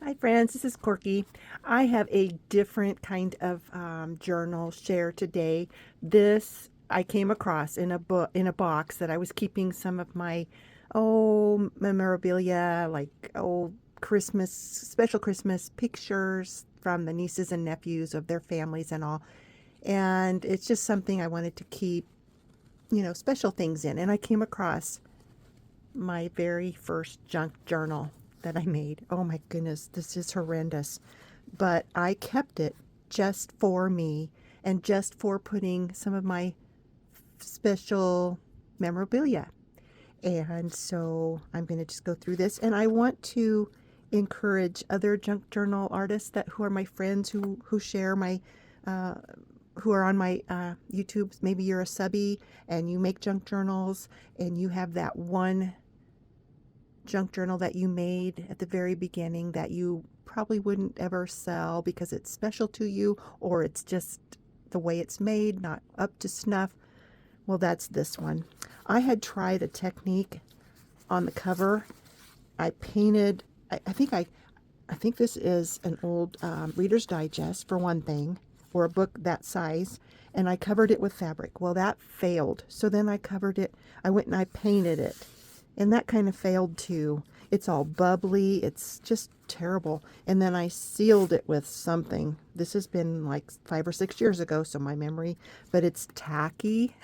Hi friends, this is Corky. I have a different kind of journal share today. This I came across in a book in a box that I was keeping some of my memorabilia, like Christmas special Christmas pictures from the nieces and nephews of their families and all. And it's just something I wanted to keep, special things in. And I came across my very first junk journal that I made. Oh my goodness, this is horrendous. But I kept it just for me and just for putting some of my special memorabilia. And so I'm going to just go through this. And I want to encourage other junk journal artists that who are my friends who share my uh, who are on my YouTube. Maybe you're a subby and you make junk journals and you have that one junk journal that you made at the very beginning that you probably wouldn't ever sell because it's special to you or it's just the way it's made, not up to snuff. Well, that's this one. I had tried a technique on the cover. I painted, I think this is an old Reader's Digest for one thing, or a book that size, and I covered it with fabric. Well, that failed. So then I covered it, I went and I painted it, and that kind of failed too. It's all bubbly, it's just terrible. And then I sealed it with something. This has been like 5 or 6 years ago, so my memory, but it's tacky.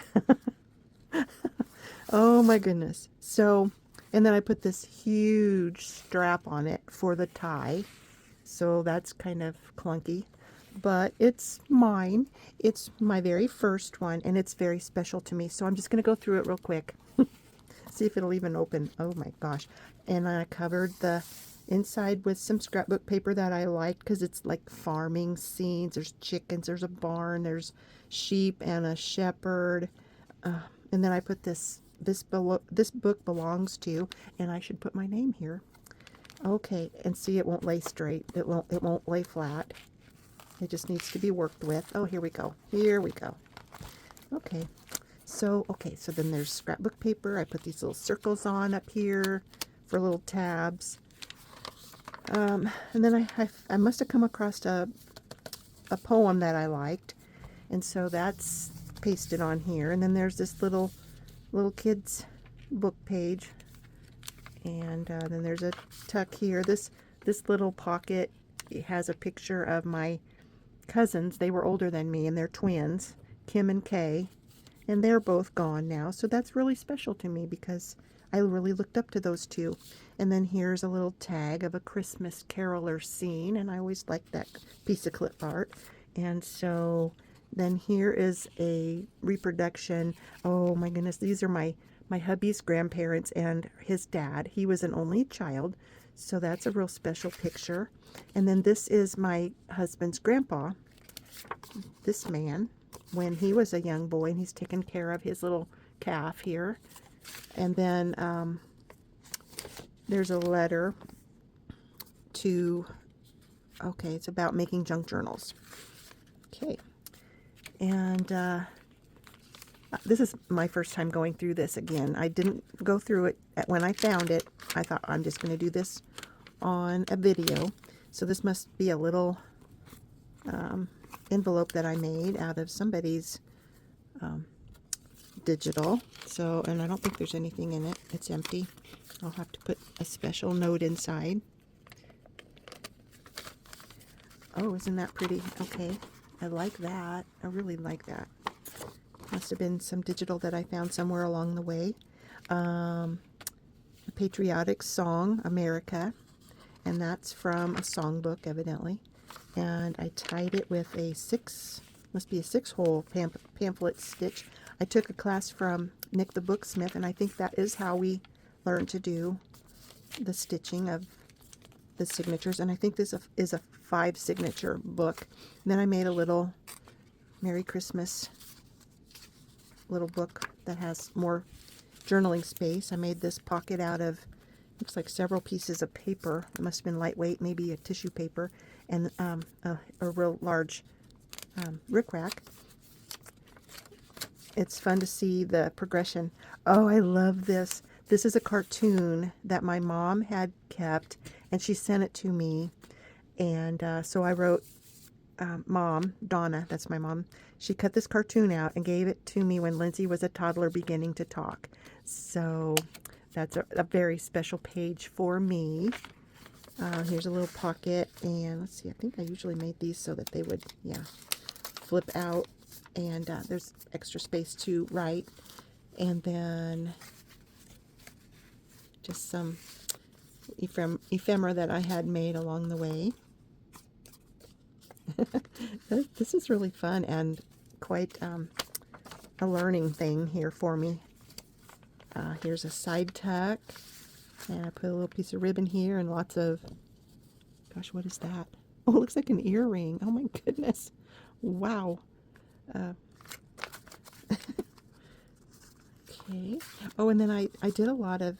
Oh my goodness. So, and then I put this huge strap on it for the tie. So that's kind of clunky, but it's mine. It's my very first one and it's very special to me. So I'm just going to go through it real quick. See if it'll even open. Oh my gosh. And I covered the inside with some scrapbook paper that I liked because it's like farming scenes. There's chickens, there's a barn, there's sheep and a shepherd. And then I put this book belongs to, and I should put my name here. Okay, and see, it won't lay straight. It won't lay flat. It just needs to be worked with. Oh, here we go. Here we go. Okay. So then there's scrapbook paper. I put these little circles on up here for little tabs. And then I must have come across a poem that I liked, and so that's pasted on here. And then there's this little kids book page, and then there's a tuck here. This little pocket has a picture of my cousins. They were older than me, and they're twins, Kim and Kay, and they're both gone now. So that's really special to me because I really looked up to those two. And then here's a little tag of a Christmas caroler scene, and I always liked that piece of clip art. And so then here is a reproduction. Oh my goodness, these are my hubby's grandparents and his dad. He was an only child, so that's a real special picture. And then this is my husband's grandpa, this man, when he was a young boy, and he's taking care of his little calf here. And then there's a letter to, okay, it's about making junk journals. Okay. And this is my first time going through this again. I didn't go through it when I found it. I thought I'm just going to do this on a video. So this must be a little envelope that I made out of somebody's digital. So, and I don't think there's anything in it. It's empty. I'll have to put a special note inside. Oh, isn't that pretty? Okay. I like that. I really like that. Must have been some digital that I found somewhere along the way. A patriotic song, America. And that's from a songbook, evidently. And I tied it with must be a 6-hole pamphlet stitch. I took a class from Nick the Booksmith, and I think that is how we learn to do the stitching of the signatures. And I think this is a 5-signature book. And then I made a little Merry Christmas little book that has more journaling space. I made this pocket out of, looks like several pieces of paper. It must have been lightweight, maybe a tissue paper, and a real large rickrack. It's fun to see the progression. Oh, I love this. This is a cartoon that my mom had kept, and she sent it to me. And so I wrote, Mom, Donna, that's my mom, she cut this cartoon out and gave it to me when Lindsay was a toddler beginning to talk. So that's a very special page for me. Here's a little pocket, and let's see, I think I usually made these so that they would, yeah, flip out, and there's extra space to write. And then just some ephemera that I had made along the way. This is really fun and quite a learning thing here for me. Here's a side tuck, and I put a little piece of ribbon here and lots of, gosh, what is that? Oh, it looks like an earring. Oh my goodness. Wow. Okay. Oh, and then I did a lot of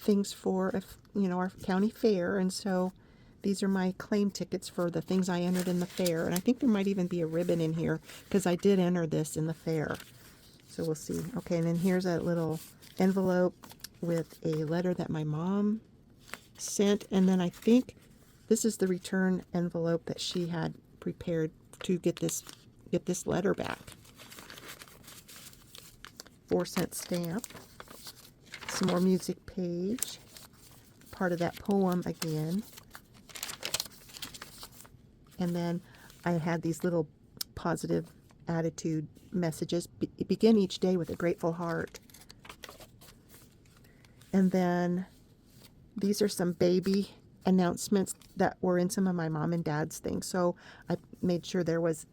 things for, our county fair, and so these are my claim tickets for the things I entered in the fair. And I think there might even be a ribbon in here because I did enter this in the fair. So we'll see. Okay, and then here's a little envelope with a letter that my mom sent. And then I think this is the return envelope that she had prepared to get this letter back. 4-cent stamp. Some more music page. Part of that poem again. And then I had these little positive attitude messages. Begin each day with a grateful heart. And then these are some baby announcements that were in some of my mom and dad's things. So I made sure there was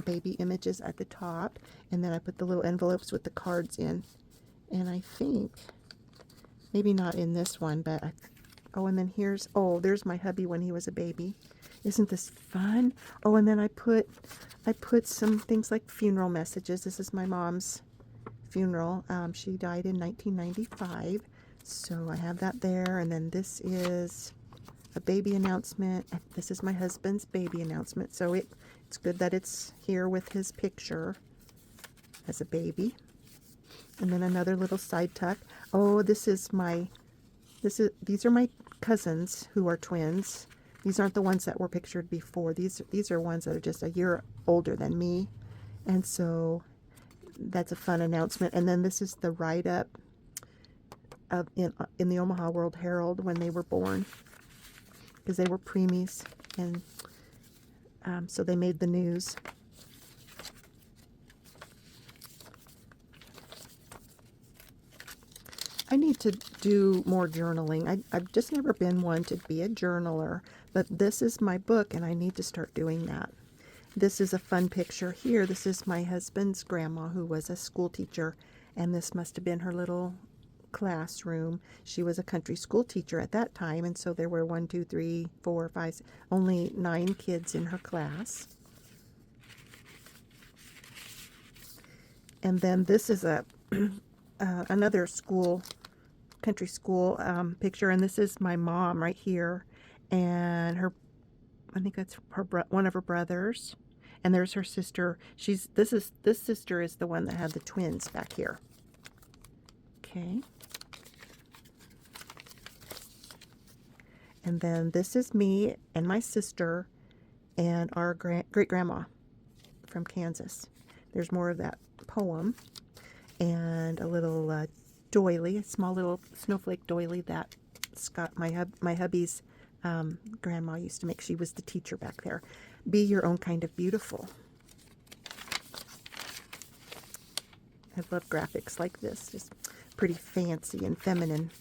baby images at the top. And then I put the little envelopes with the cards in. And I think, maybe not in this one, but and then there's my hubby when he was a baby. Isn't this fun? Oh, and then I put some things like funeral messages. This is my mom's funeral. She died in 1995, so I have that there. And then this is a baby announcement. This is my husband's baby announcement. So it's good that it's here with his picture as a baby. And then another little side tuck. Oh, these are my cousins who are twins. These aren't the ones that were pictured before. These are ones that are just a year older than me. And so that's a fun announcement. And then this is the write-up in the Omaha World Herald when they were born, because they were preemies. And so they made the news. I need to do more journaling. I've just never been one to be a journaler, but this is my book and I need to start doing that. This is a fun picture here. This is my husband's grandma, who was a school teacher, and this must have been her little classroom. She was a country school teacher at that time, and so there were 1, 2, 3, 4, 5, only 9 kids in her class. And then this is another country school picture, and this is my mom right here, and I think that's one of her brothers, and there's her sister. This sister is the one that had the twins back here. Okay. And then this is me and my sister and our great grandma from Kansas. There's more of that poem, and a little doily, a small little snowflake doily that Scott, my hubby's grandma, used to make. She was the teacher back there. Be your own kind of beautiful. I love graphics like this, just pretty fancy and feminine.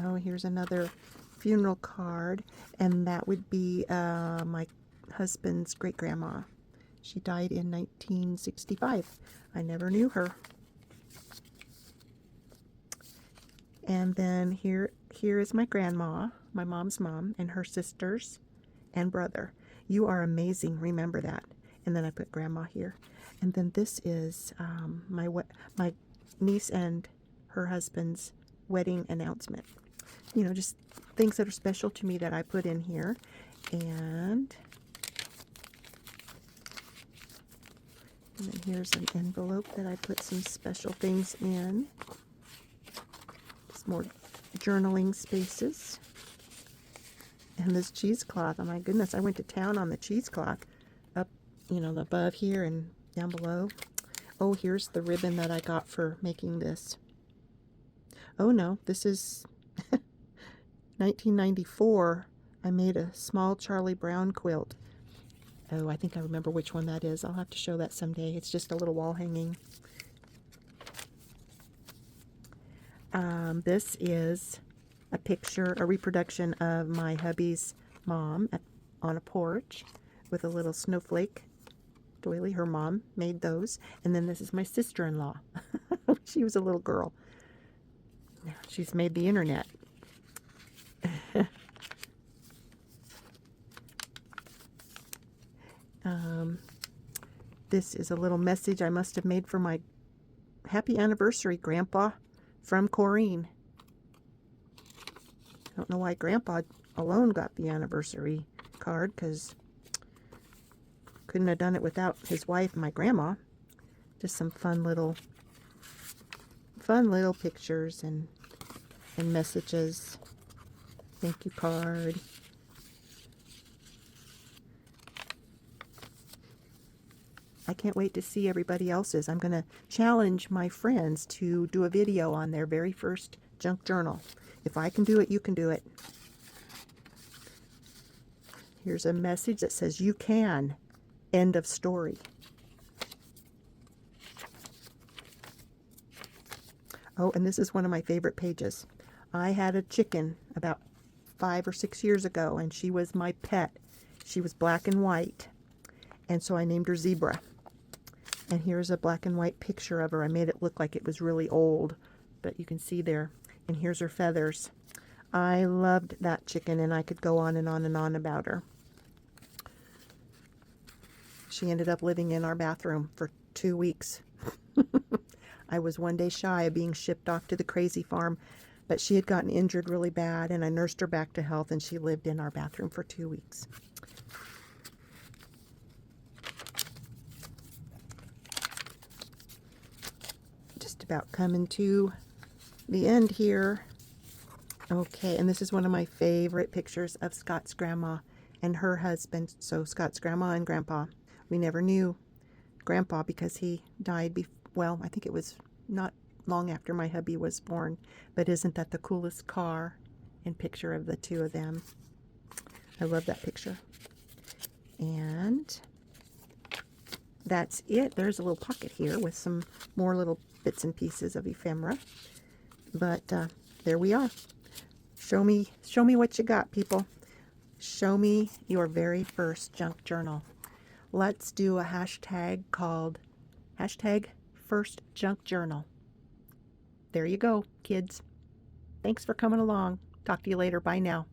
Oh, here's another funeral card, and that would be my husband's great grandma. She died in 1965. I never knew her. And then here is my grandma, my mom's mom, and her sisters and brother. You are amazing. Remember that. And then I put grandma here. And then this is my niece and her husband's wedding announcement. You know, just things that are special to me that I put in here. And then here's an envelope that I put some special things in. Just more journaling spaces. And this cheesecloth, oh my goodness, I went to town on the cheesecloth. Up, you know, above here and down below. Oh, here's the ribbon that I got for making this. Oh no, this is 1994. I made a small Charlie Brown quilt. Oh, I think I remember which one that is. I'll have to show that someday. It's just a little wall hanging. This is a picture, a reproduction of my hubby's mom on a porch with a little snowflake doily. Her mom made those. And then this is my sister-in-law. She was a little girl. She's made the internet. This is a little message I must have made for my happy anniversary, Grandpa, from Corrine. I don't know why Grandpa alone got the anniversary card, because couldn't have done it without his wife and my grandma. Just some fun little pictures and messages. Thank you card. I can't wait to see everybody else's. I'm going to challenge my friends to do a video on their very first junk journal. If I can do it, you can do it. Here's a message that says, "You can." End of story. Oh, and this is one of my favorite pages. I had a chicken about 5 or 6 years ago, and she was my pet. She was black and white, and so I named her Zebra. And here's a black and white picture of her. I made it look like it was really old, but you can see there. And here's her feathers. I loved that chicken, and I could go on and on and on about her. She ended up living in our bathroom for 2 weeks. I was one day shy of being shipped off to the crazy farm, but she had gotten injured really bad, and I nursed her back to health, and she lived in our bathroom for 2 weeks. Just about coming to the end here. Okay, and this is one of my favorite pictures of Scott's grandma and her husband. So Scott's grandma and grandpa. We never knew Grandpa because he died well, I think it was not long after my hubby was born. But isn't that the coolest car and picture of the two of them? I love that picture. And that's it. There's a little pocket here with some more little bits and pieces of ephemera. But there we are. Show me what you got, people. Show me your very first junk journal. Let's do a hashtag called #FirstJunkJournal. There you go, kids. Thanks for coming along. Talk to you later. Bye now.